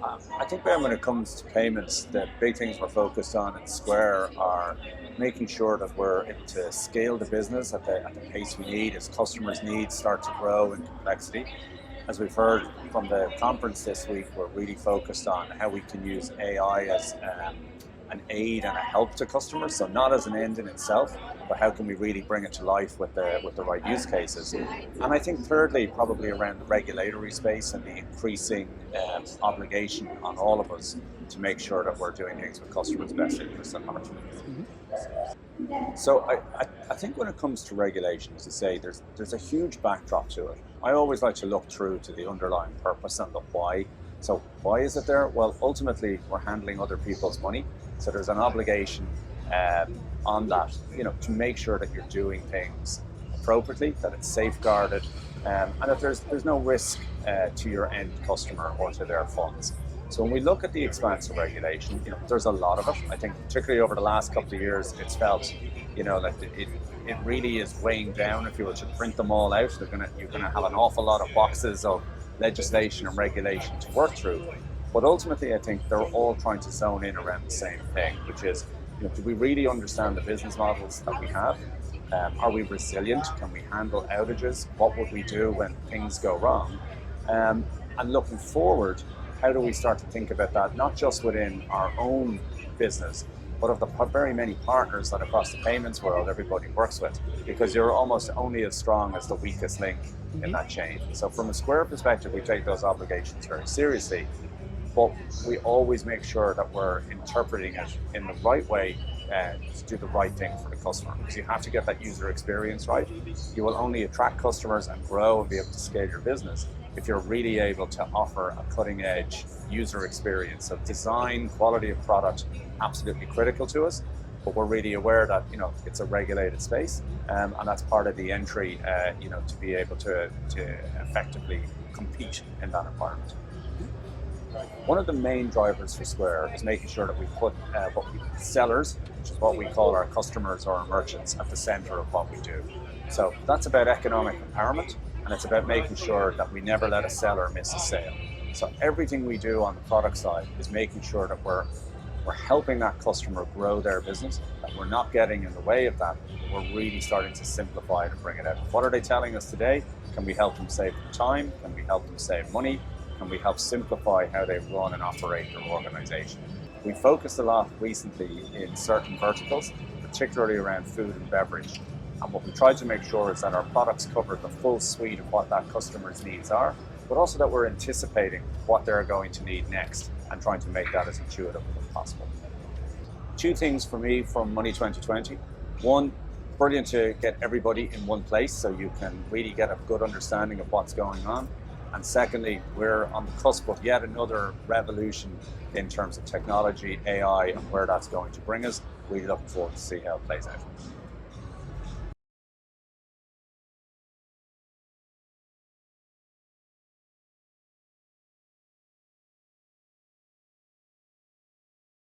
I think Ben, when it comes to payments, the big things we're focused on at Square are making sure that we're able to scale the business at the pace we need as customers' needs start to grow in complexity. As we've heard from the conference this week, we're really focused on how we can use AI as an aid and a help to customers. So not as an end in itself, but how can we really bring it to life with the right use cases? And I think thirdly, probably around the regulatory space and the increasing obligation on all of us to make sure that we're doing things with customers' best interests at heart. Mhm. So I think when it comes to regulation, as you say, there's a huge backdrop to it. I always like to look through to the underlying purpose and the why. So why is it there? Well, ultimately, we're handling other people's money. So there's an obligation on that, to make sure that you're doing things appropriately, that it's safeguarded, and that there's no risk to your end customer or to their funds. So when we look at the expanse of regulation, there's a lot of it. I think particularly over the last couple of years, it's felt, that it really is weighing down. If you were to print them all out, you're gonna have an awful lot of boxes of legislation and regulation to work through. But ultimately, I think they're all trying to zone in around the same thing, which is, do we really understand the business models that we have? Are we resilient? Can we handle outages? What would we do when things go wrong? And looking forward, how do we start to think about that, not just within our own business, but of the very many partners that across the payments world everybody works with, because you're almost only as strong as the weakest link in that chain. So from a Square perspective, we take those obligations very seriously, but we always make sure that we're interpreting it in the right way to do the right thing for the customer, because you have to get that user experience right. You will only attract customers and grow and be able to scale your business if you're really able to offer a cutting edge user experience. So design, quality of product, absolutely critical to us, but we're really aware that it's a regulated space, and that's part of the entry to be able to effectively compete in that environment. One of the main drivers for Square is making sure that we put sellers, which is what we call our customers or our merchants, at the center of what we do. So that's about economic empowerment, and it's about making sure that we never let a seller miss a sale. So everything we do on the product side is making sure that we're helping that customer grow their business, that we're not getting in the way of that, but we're really starting to simplify it and bring it out. What are they telling us today? Can we help them save time? Can we help them save money? Can we help simplify how they run and operate their organization? We focused a lot recently in certain verticals, particularly around food and beverage. And what we tried to make sure is that our products cover the full suite of what that customer's needs are, but also that we're anticipating what they're going to need next and trying to make that as intuitive as possible. Two things for me from Money 2020. One, brilliant to get everybody in one place so you can really get a good understanding of what's going on. And secondly, we're on the cusp of yet another revolution in terms of technology, AI, and where that's going to bring us. Really looking forward to see how it plays out.